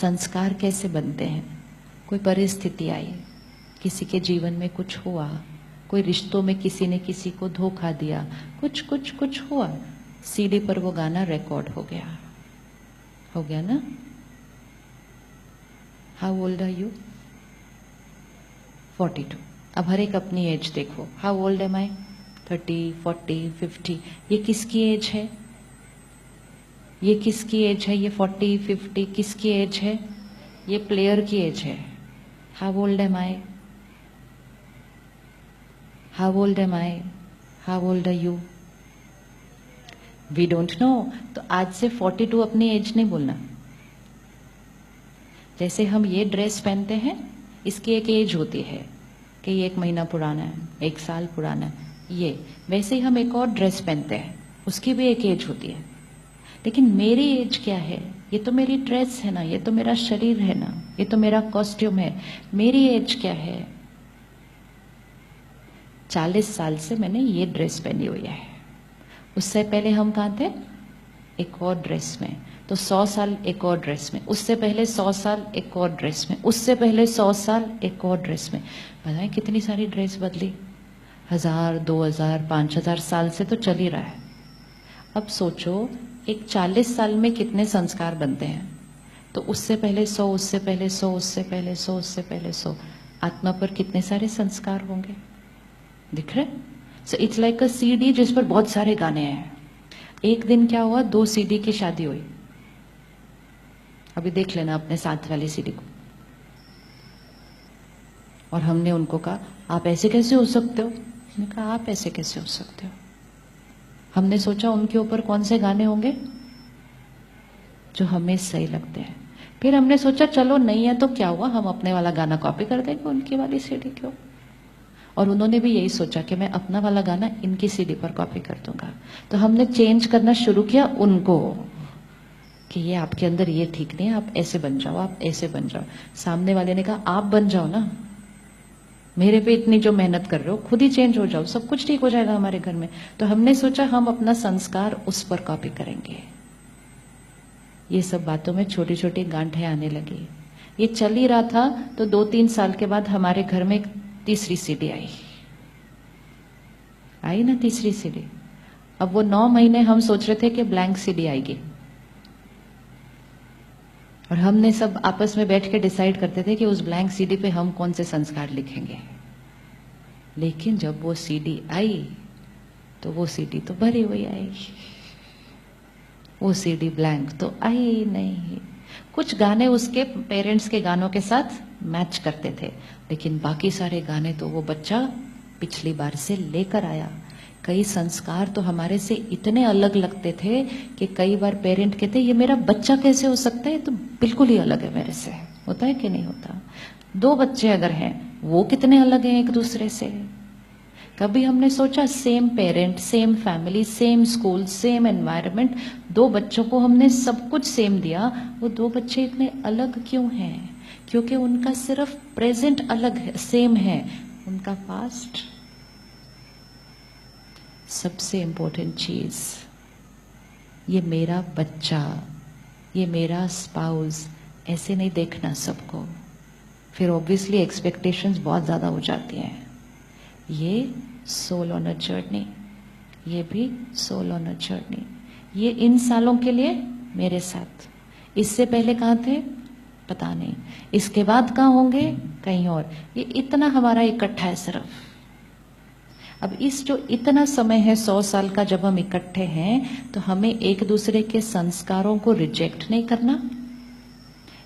संस्कार कैसे बनते हैं? कोई परिस्थिति आई, किसी के जीवन में कुछ हुआ, कोई रिश्तों में किसी ने किसी को धोखा दिया, कुछ हुआ, सीडी पर वो गाना रिकॉर्ड हो गया ना? How old are you? 42। अब हर एक अपनी एज देखो। How old am I? 30, 40, 50। ये किसकी एज है? ये किसकी एज है? ये 40, 50 किसकी एज है? ये प्लेयर की एज है। How old am I? How old am I? How old are you? We don't know. तो आज से 42 अपनी एज नहीं बोलना। जैसे हम ये ड्रेस पहनते हैं, इसकी एक एज होती है कि ये 1 महीना पुराना है, 1 साल पुराना है, ये वैसे ही हम एक और ड्रेस पहनते हैं, उसकी भी एक एज होती है। लेकिन मेरी एज क्या है? ये तो मेरी ड्रेस है ना, ये तो मेरा शरीर है ना, ये तो मेरा कॉस्ट्यूम है। मेरी एज क्या है? 40 साल से मैंने ये ड्रेस पहनी हुई है। उससे पहले हम कहाँ थे? एक और ड्रेस में। तो 100 साल एक और ड्रेस में, उससे पहले 100 साल एक और ड्रेस में, उससे पहले 100 साल एक और ड्रेस में। बताएं कितनी सारी ड्रेस बदली। 1000, 2000, 5000 साल से तो चल ही रहा है। अब सोचो एक 40 साल में कितने संस्कार बनते हैं। तो उससे पहले 100, उससे पहले 100, उससे पहले 100, उससे पहले 100। आत्मा पर कितने सारे संस्कार होंगे? दिख रहे? So it's like a CD जिस पर बहुत सारे गाने हैं। एक दिन क्या हुआ, 2 सीडी की शादी हुई। अभी देख लेना अपने साथ वाली सीडी को। और हमने उनको कहा आप ऐसे कैसे हो सकते हो? उसने कहा आप ऐसे कैसे हो सकते हो? हमने सोचा उनके ऊपर कौन से गाने होंगे जो हमें सही लगते हैं। फिर हमने सोचा चलो नहीं है तो क्या हुआ, हम अपने वाला गाना कॉपी कर देंगे उनकी वाली सीडी को। और उन्होंने भी यही सोचा कि मैं अपना वाला गाना इनकी सीडी पर कॉपी कर दूंगा। तो हमने चेंज करना शुरू किया उनको कि ये आपके अंदर ये ठीक नहीं है, आप ऐसे बन जाओ, आप ऐसे बन जाओ। सामने वाले ने कहा आप बन जाओ ना, मेरे पे इतनी जो मेहनत कर रहे हो, खुद ही चेंज हो जाओ, सब कुछ ठीक हो जाएगा हमारे घर में। तो हमने सोचा हम अपना संस्कार उस पर कॉपी करेंगे। ये सब बातों में छोटी छोटी गांठें आने लगी। ये चल ही रहा था तो 2-3 साल के बाद हमारे घर में एक तीसरी सीडी आई ना, तीसरी सीडी। अब वो 9 महीने हम सोच रहे थे कि ब्लैंक सीडी आएगी, और हमने सब आपस में बैठ के डिसाइड करते थे कि उस ब्लैंक सीडी पे हम कौन से संस्कार लिखेंगे। लेकिन जब वो सीडी आई तो वो सीडी तो भरी हुई आई, वो सीडी ब्लैंक तो आई नहीं। कुछ गाने उसके पेरेंट्स के गानों के साथ मैच करते थे, लेकिन बाकी सारे गाने तो वो बच्चा पिछली बार से लेकर आया। कई संस्कार तो हमारे से इतने अलग लगते थे कि कई बार पेरेंट कहते ये मेरा बच्चा कैसे हो सकता है, तो बिल्कुल ही अलग है मेरे से। होता है कि नहीं होता? 2 बच्चे अगर हैं वो कितने अलग हैं एक दूसरे से। कभी हमने सोचा same parent, same family, same school, same environment, 2 बच्चों को हमने सब कुछ सेम दिया, वो 2 बच्चे इतने अलग क्यों हैं? क्योंकि उनका सिर्फ प्रेजेंट अलग है, सेम है, उनका पास्ट। सबसे इंपॉर्टेंट चीज, ये मेरा बच्चा, ये मेरा स्पाउस, ऐसे नहीं देखना सबको। फिर ऑब्वियसली एक्सपेक्टेशंस बहुत ज्यादा हो जाती हैं। ये सोल ऑन अ जर्नी, ये भी सोल ऑन अ जर्नी। ये इन सालों के लिए मेरे साथ, इससे पहले कहाँ थे पता नहीं, इसके बाद कहाँ होंगे कहीं और। ये इतना हमारा इकट्ठा है सिर्फ। अब इस जो इतना समय है 100 साल का, जब हम इकट्ठे हैं तो हमें एक दूसरे के संस्कारों को रिजेक्ट नहीं करना,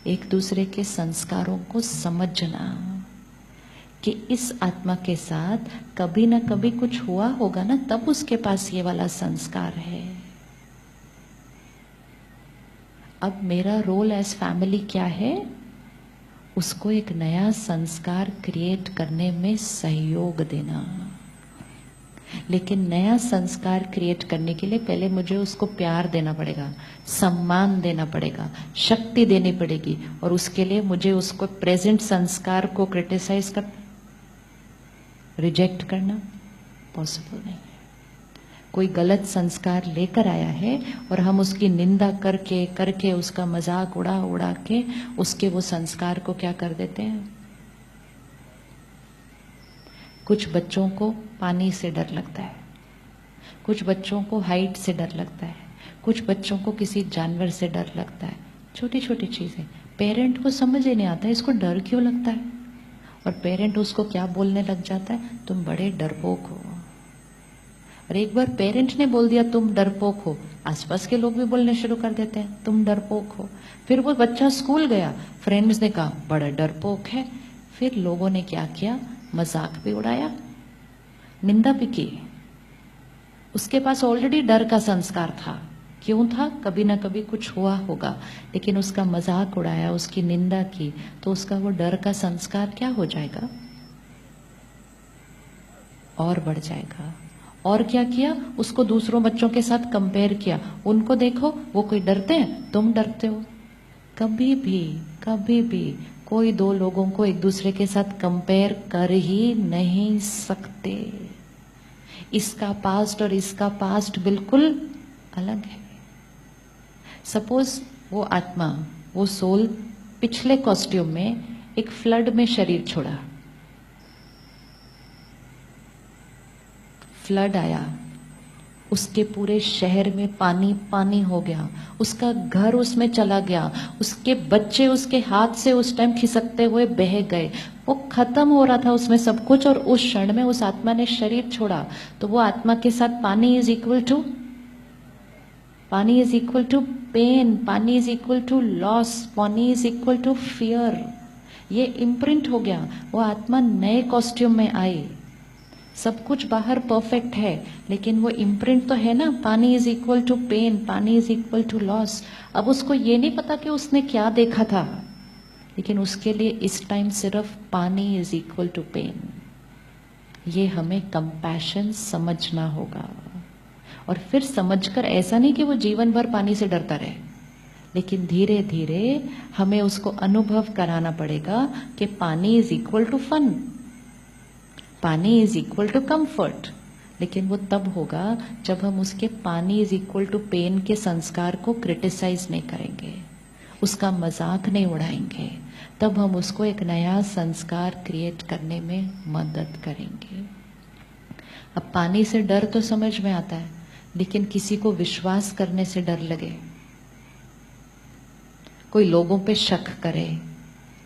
एक दूसरे के संस्कारों को समझना कि इस आत्मा के साथ कभी ना कभी कुछ हुआ होगा ना, तब उसके पास ये वाला संस्कार है। अब मेरा रोल एज फैमिली क्या है? उसको एक नया संस्कार क्रिएट करने में सहयोग देना। लेकिन नया संस्कार क्रिएट करने के लिए पहले मुझे उसको प्यार देना पड़ेगा, सम्मान देना पड़ेगा, शक्ति देनी पड़ेगी, और उसके लिए मुझे उसको प्रेजेंट संस्कार को क्रिटिसाइज कर, रिजेक्ट करना पॉसिबल नहीं है। कोई गलत संस्कार लेकर आया है और हम उसकी निंदा करके करके उसका मजाक उड़ा उड़ा के उसके वो संस्कार को क्या कर देते हैं। कुछ बच्चों को पानी से डर लगता है, कुछ बच्चों को हाइट से डर लगता है, कुछ बच्चों को किसी जानवर से डर लगता है। छोटी छोटी चीजें पेरेंट को समझ ही नहीं आता है इसको डर क्यों लगता है, और पेरेंट उसको क्या बोलने लग जाता है, तुम बड़े डरपोक हो। और एक बार पेरेंट ने बोल दिया तुम डरपोक हो, आसपास के लोग भी बोलने शुरू कर देते हैं तुम डरपोक हो। फिर वो बच्चा स्कूल गया, फ्रेंड्स ने कहा बड़ा डरपोक है, फिर लोगों ने क्या किया, मजाक भी उड़ाया, निंदा भी की। उसके पास ऑलरेडी डर का संस्कार था, क्यों था, कभी ना कभी कुछ हुआ होगा, लेकिन उसका मजाक उड़ाया, उसकी निंदा की, तो उसका वो डर का संस्कार क्या हो जाएगा, और बढ़ जाएगा। और क्या किया, उसको दूसरों बच्चों के साथ कंपेयर किया, उनको देखो वो कोई डरते हैं, तुम डरते हो। कभी भी कोई दो लोगों को एक दूसरे के साथ कंपेयर कर ही नहीं सकते। इसका पास्ट और इसका पास्ट बिल्कुल अलग है। सपोज वो आत्मा, वो सोल पिछले कॉस्ट्यूम में एक फ्लड में शरीर छोड़ा, फ्लड आया, उसके पूरे शहर में पानी पानी हो गया, उसका घर उसमें चला गया, उसके बच्चे उसके हाथ से उस टाइम खिसकते हुए बह गए, वो खत्म हो रहा था उसमें सब कुछ, और उस क्षण में उस आत्मा ने शरीर छोड़ा। तो वो आत्मा के साथ पानी इज इक्वल टू पेन, पानी इज इक्वल टू लॉस, पानी इज इक्वल टू फियर। ये इम्प्रिंट हो गया। वो आत्मा नए कॉस्ट्यूम में आई, सब कुछ बाहर परफेक्ट है, लेकिन वो इम्प्रिंट तो है ना, पानी इज इक्वल टू पेन, पानी इज इक्वल टू लॉस। अब उसको ये नहीं पता कि उसने क्या देखा था, लेकिन उसके लिए इस टाइम सिर्फ पानी इज इक्वल टू पेन। ये हमें कंपैशन समझना होगा, और फिर समझकर ऐसा नहीं कि वो जीवन भर पानी से डरता रहे, लेकिन धीरे धीरे हमें उसको अनुभव कराना पड़ेगा कि पानी इज इक्वल टू फन, पानी इज इक्वल टू कंफर्ट। लेकिन वो तब होगा जब हम उसके पानी इज इक्वल टू पेन के संस्कार को क्रिटिसाइज नहीं करेंगे, उसका मजाक नहीं उड़ाएंगे, तब हम उसको एक नया संस्कार क्रिएट करने में मदद करेंगे। अब पानी से डर तो समझ में आता है, लेकिन किसी को विश्वास करने से डर लगे, कोई लोगों पे शक करे,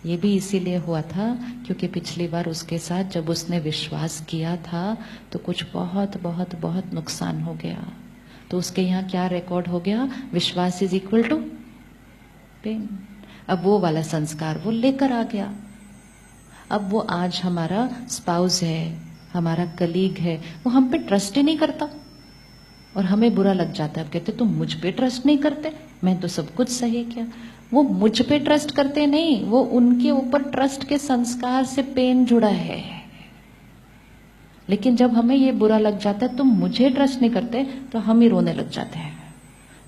ये भी इसीलिए हुआ था क्योंकि पिछली बार उसके साथ जब उसने विश्वास किया था तो कुछ बहुत बहुत बहुत नुकसान हो गया। तो उसके यहाँ क्या रिकॉर्ड हो गया, विश्वास इज इक्वल टू पेन। अब वो वाला संस्कार वो लेकर आ गया। अब वो आज हमारा स्पाउस है, हमारा कलीग है, वो हम पे ट्रस्ट ही नहीं करता और हमें बुरा लग जाता है। अब कहते तुम मुझ पे ट्रस्ट नहीं करते, मैं तो सब कुछ सही किया। वो मुझ पे ट्रस्ट करते नहीं, वो उनके ऊपर ट्रस्ट के संस्कार से पेन जुड़ा है। लेकिन जब हमें ये बुरा लग जाता है तुम मुझे ट्रस्ट नहीं करते, तो हम ही रोने लग जाते हैं।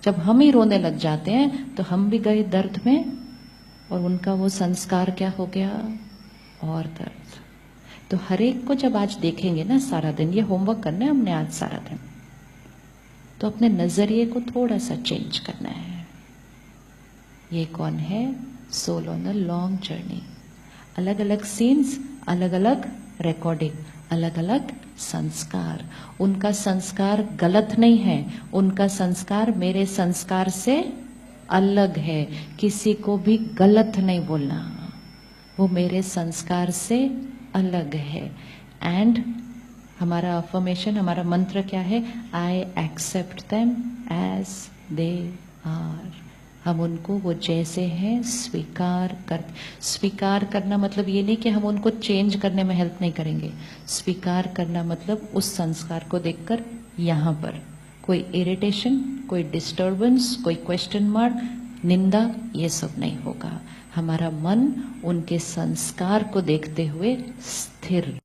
जब हम ही रोने लग जाते हैं तो हम भी गए दर्द में, और उनका वो संस्कार क्या हो गया, और दर्द। तो हर एक को जब आज देखेंगे ना सारा दिन, ये होमवर्क करना है हमने आज सारा दिन, तो अपने नजरिए को थोड़ा सा चेंज करना है। ये कौन है, soul on a long journey. अलग अलग सीन्स, अलग अलग रिकॉर्डिंग, अलग अलग संस्कार। उनका संस्कार गलत नहीं है, उनका संस्कार मेरे संस्कार से अलग है। किसी को भी गलत नहीं बोलना, वो मेरे संस्कार से अलग है। एंड हमारा अफर्मेशन, हमारा मंत्र क्या है, I accept them as they are. हम उनको वो जैसे हैं स्वीकार करना मतलब ये नहीं कि हम उनको चेंज करने में हेल्प नहीं करेंगे। स्वीकार करना मतलब उस संस्कार को देखकर यहाँ पर कोई इरिटेशन, कोई डिस्टर्बेंस, कोई क्वेश्चन मार्क, निंदा, ये सब नहीं होगा। हमारा मन उनके संस्कार को देखते हुए स्थिर